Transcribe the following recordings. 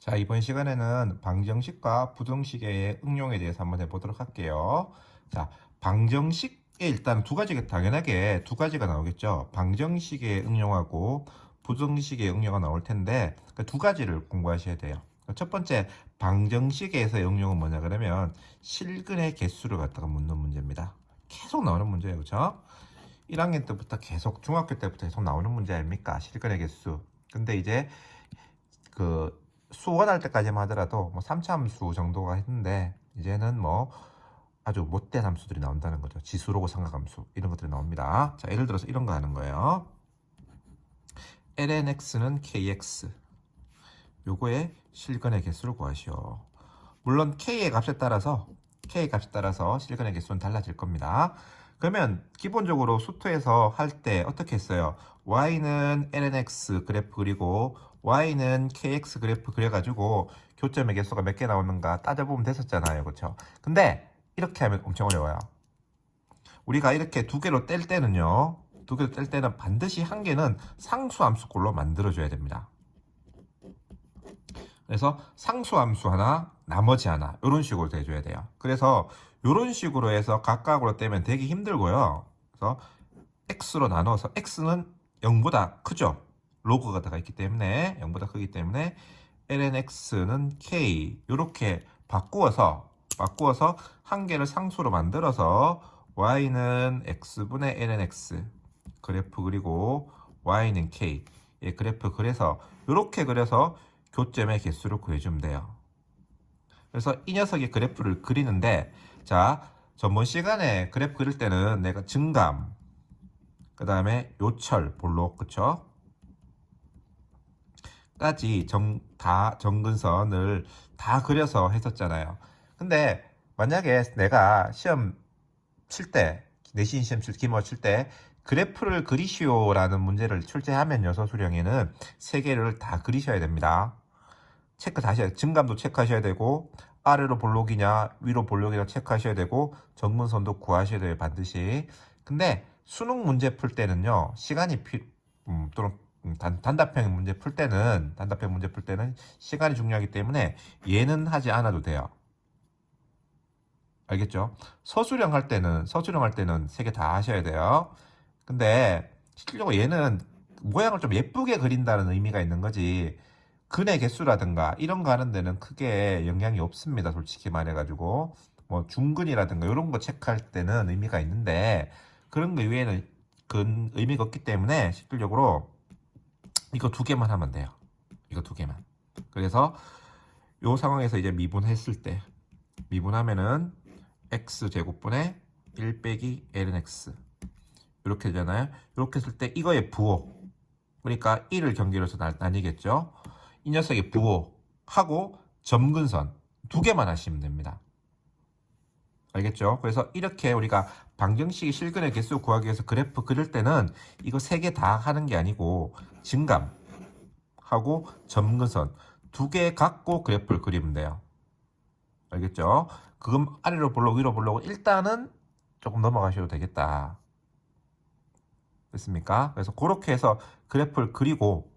자, 이번 시간에는 방정식과 부등식의 응용에 대해서 한번 해보도록 할게요. 자, 방정식에 일단 두 가지가 당연하게 두 가지가 나오겠죠. 방정식에 응용하고 부등식에 응용가 나올 텐데 그 두 가지를 공부하셔야 돼요. 첫 번째 방정식에서의 응용은 뭐냐 그러면 실근의 개수를 갖다가 묻는 문제입니다. 계속 나오는 문제예요, 그렇죠? 1학년 때부터 계속 중학교 때부터 계속 나오는 문제 아닙니까? 실근의 개수. 근데 이제 그 수원할 때까지만 하더라도 뭐 3차 함수 정도가 했는데 이제는 뭐 아주 못된 함수들이 나온다는 거죠. 지수로고 삼각함수 이런 것들이 나옵니다. 자, 예를 들어서 이런 거 하는 거예요. lnx는 kx 요거의 실근의 개수를 구하시오. 물론 k의 값에 따라서 실근의 개수는 달라질 겁니다. 그러면 기본적으로 수투에서 할 때 어떻게 했어요? y는 lnx 그래프 그리고 y는 kx 그래프 그려가지고 교점의 개수가 몇 개 나오는가 따져보면 됐었잖아요, 그렇죠? 근데 이렇게 하면 엄청 어려워요. 우리가 이렇게 두 개로 뗄 때는요, 두 개로 뗄 때는 반드시 한 개는 상수함수꼴로 만들어줘야 됩니다. 그래서 상수함수 하나, 나머지 하나 이런 식으로 대줘야 돼요. 그래서 이런 식으로 해서 각각으로 떼면 되게 힘들고요. 그래서 x로 나눠서 x는 0보다 크죠. 로그가 들어가 있기 때문에 0보다 크기 때문에 lnx는 k 이렇게 바꾸어서 한 개를 상수로 만들어서 y는 x분의 lnx 그래프 그리고 y는 k 예, 그래프 그래서 이렇게 그려서 교점의 개수를 구해주면 돼요. 그래서 이 녀석의 그래프를 그리는데 자, 전번 시간에 그래프 그릴 때는 내가 증감 그 다음에 요철, 볼록 그쵸? 까지 다 정근선을 다 그려서 했었잖아요. 근데 만약에 내가 시험 칠 때, 내신 시험 기말 칠 때 그래프를 그리시오라는 문제를 출제하면요, 서술형에는 세 개를 다 그리셔야 됩니다. 체크 다시 해야 증감도 체크하셔야 되고 아래로 볼록이냐 위로 볼록이냐 체크하셔야 되고 정문선도 구하셔야 돼요, 반드시. 근데 수능 문제 풀 때는요, 시간이 또는 단답형 문제 풀 때는 시간이 중요하기 때문에 얘는 하지 않아도 돼요. 알겠죠? 서술형 할 때는 세 개 다 하셔야 돼요. 근데 실질적으로 얘는 모양을 좀 예쁘게 그린다는 의미가 있는 거지 근의 개수라든가 이런 거 하는 데는 크게 영향이 없습니다, 솔직히 말해가지고. 뭐 중근이라든가 이런 거 체크할 때는 의미가 있는데 그런 거 이외에는 의미가 없기 때문에 실질적으로 이거 두 개만 하면 돼요. 이거 두 개만. 그래서 이 상황에서 이제 미분했을 때 미분하면은 x제곱분의 1 빼기 ln x 이렇게 되잖아요. 이렇게 했을 때 이거의 부호, 그러니까 1을 경계로 해서 나뉘겠죠. 이 녀석의 부호하고 점근선 두 개만 하시면 됩니다. 알겠죠? 그래서 이렇게 우리가 방정식의 실근의 개수 구하기 위해서 그래프 그릴 때는 이거 세 개 다 하는 게 아니고 증감하고 점근선 두 개 갖고 그래프를 그리면 돼요. 알겠죠? 그럼 아래로 볼록 위로 볼록 일단은 조금 넘어가셔도 되겠다. 됐습니까? 그래서 그렇게 해서 그래프를 그리고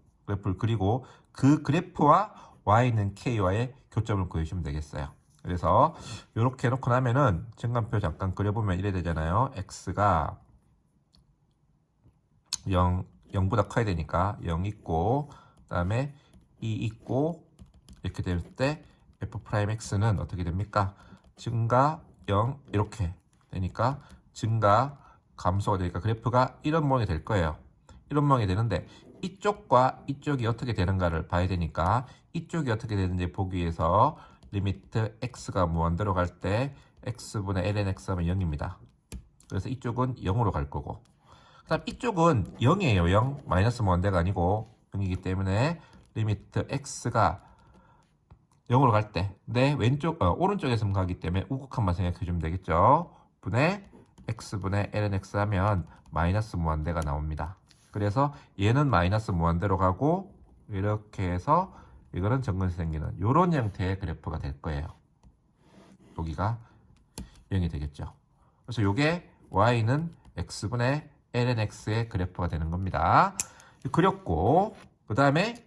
그 그래프와 y는 k와의 교점을 구해주시면 되겠어요. 그래서 이렇게 해놓고 나면은 증감표 잠깐 그려보면 이래 되잖아요. x가 0보다 커야 되니까 0 있고 그 다음에 2 있고 이렇게 될 때 f'x는 어떻게 됩니까? 증가 0 이렇게 되니까 증가 감소가 되니까 그래프가 이런 모양이 될 거예요. 이런 모양이 되는데 이쪽과 이쪽이 어떻게 되는가를 봐야 되니까 이쪽이 어떻게 되는지 보기 위해서 리미트 x가 무한대로 갈 때 x분의 ln x 하면 0입니다. 그래서 이쪽은 0으로 갈 거고 그 다음 이쪽은 0이에요. 0 마이너스 무한대가 아니고 0이기 때문에 리미트 x가 0으로 갈 때 내 오른쪽에서 가기 때문에 우극한만 생각해 주면 되겠죠. 분의 x분의 ln x 하면 마이너스 무한대가 나옵니다. 그래서 얘는 마이너스 무한대로 가고 이렇게 해서 이거는 정근이 생기는 이런 형태의 그래프가 될 거예요. 여기가 0이 되겠죠. 그래서 이게 y는 x분의 ln x의 그래프가 되는 겁니다. 그렸고 그 다음에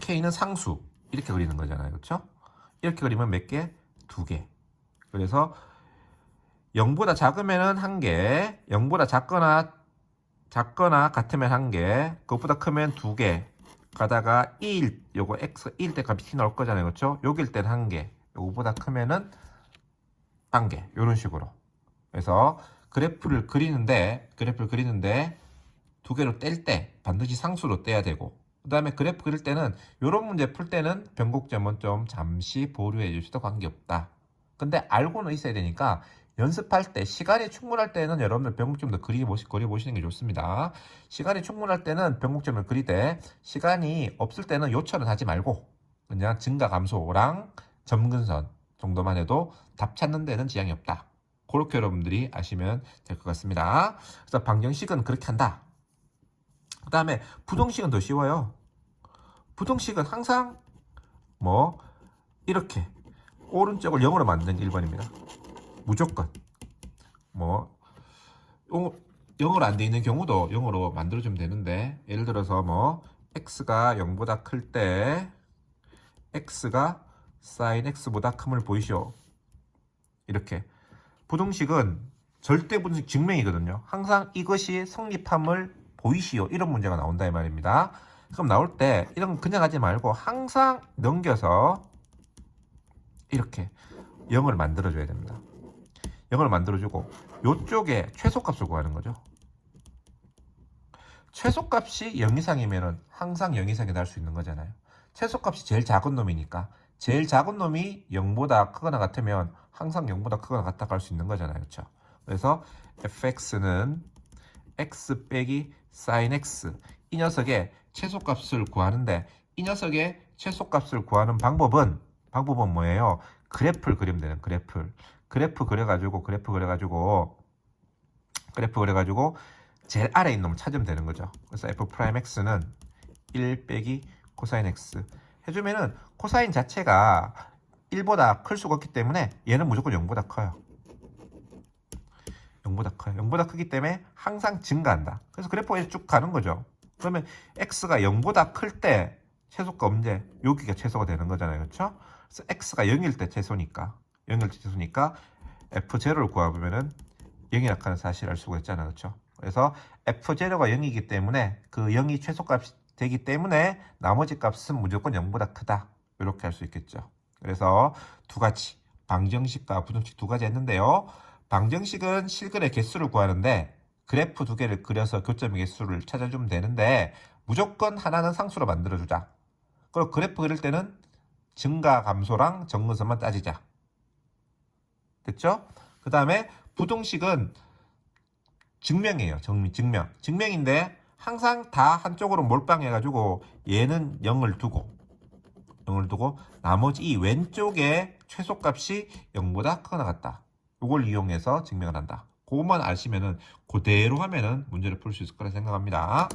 k는 상수 이렇게 그리는 거잖아요. 그렇죠? 이렇게 그리면 몇 개? 2개. 그래서 0보다 작으면은 1개, 0보다 작거나 같으면 1개, 그것보다 크면 2개. 가다가 1, 요거 x 1일 때 값이 t 나올 거잖아요. 그렇죠? 여기일 때는 1개, 요거보다 크면은 1개. 이런 식으로. 그래서 그래프를 그리는데 2개로 뗄 때 반드시 상수로 떼야 되고, 그 다음에 그래프 그릴 때는 이런 문제 풀 때는 변곡점은 좀 잠시 보류해 주셔도 관계없다. 근데 알고는 있어야 되니까 연습할 때 시간이 충분할 때는 여러분들 변곡점도 그려보시는 게 좋습니다. 시간이 충분할 때는 변곡점을 그리되 시간이 없을 때는 요처는 하지 말고 그냥 증가 감소랑 점근선 정도만 해도 답 찾는 데는 지장이 없다. 그렇게 여러분들이 아시면 될 것 같습니다. 그래서 방정식은 그렇게 한다. 그 다음에 부동식은 더 쉬워요. 부동식은 항상 뭐 이렇게 오른쪽을 0으로 만드는 게 1번입니다. 무조건 뭐 0으로 안 돼 있는 경우도 0으로 만들어주면 되는데, 예를 들어서 뭐 x가 0보다 클 때 x가 sin x보다 큼을 보이시오. 이렇게 부동식은 절대 부동식 증명이거든요. 항상 이것이 성립함을 보이시오. 이런 문제가 나온다 이 말입니다. 그럼 나올 때 이런 그냥 하지 말고 항상 넘겨서 이렇게 0을 만들어줘야 됩니다. 0을 만들어주고 이쪽에 최소값을 구하는 거죠. 최소값이 0 이상이면 항상 0 이상이 날 수 있는 거잖아요. 최소값이 제일 작은 놈이니까 제일 작은 놈이 0보다 크거나 같으면 항상 0보다 크거나 같다고 할 수 있는 거잖아요. 그렇죠? 그래서 fx는 x 빼기 sin x, 이 녀석의 최소값을 구하는데, 이 녀석의 최소값을 구하는 방법은 뭐예요? 그래프를 그리면 되는 그래프 그려가지고 제일 아래에 있는 놈을 찾으면 되는 거죠. 그래서 f'x는 1 빼기 코사인 x 해주면은 코사인 자체가 1보다 클 수가 없기 때문에 얘는 무조건 0보다 커요. 0보다 크기 때문에 항상 증가한다. 그래서 그래프가 쭉 가는 거죠. 그러면 x가 0보다 클 때 최소가 언제? 여기가 최소가 되는 거잖아요. 그렇죠? 그래서 x가 0일 때 최소니까 f0를 구하면은 0이라고 하는 사실을 알 수가 있잖아요. 그렇죠? 그래서 f0가 0이기 때문에 그 0이 최소값이 되기 때문에 나머지 값은 무조건 0보다 크다. 이렇게 할 수 있겠죠. 그래서 두 가지, 방정식과 부동식 두 가지 했는데요. 방정식은 실근의 개수를 구하는데 그래프 두 개를 그려서 교점의 개수를 찾아주면 되는데 무조건 하나는 상수로 만들어주자. 그리고 그래프 그릴 때는 증가 감소랑 정근선만 따지자. 됐죠? 그 다음에 부동식은 증명이에요. 증명인데 항상 다 한쪽으로 몰빵해가지고 얘는 0을 두고 나머지 이 왼쪽에 최소값이 0보다 크거나 같다. 이걸 이용해서 증명을 한다. 그것만 아시면은 그대로 하면은 문제를 풀 수 있을 거라 생각합니다.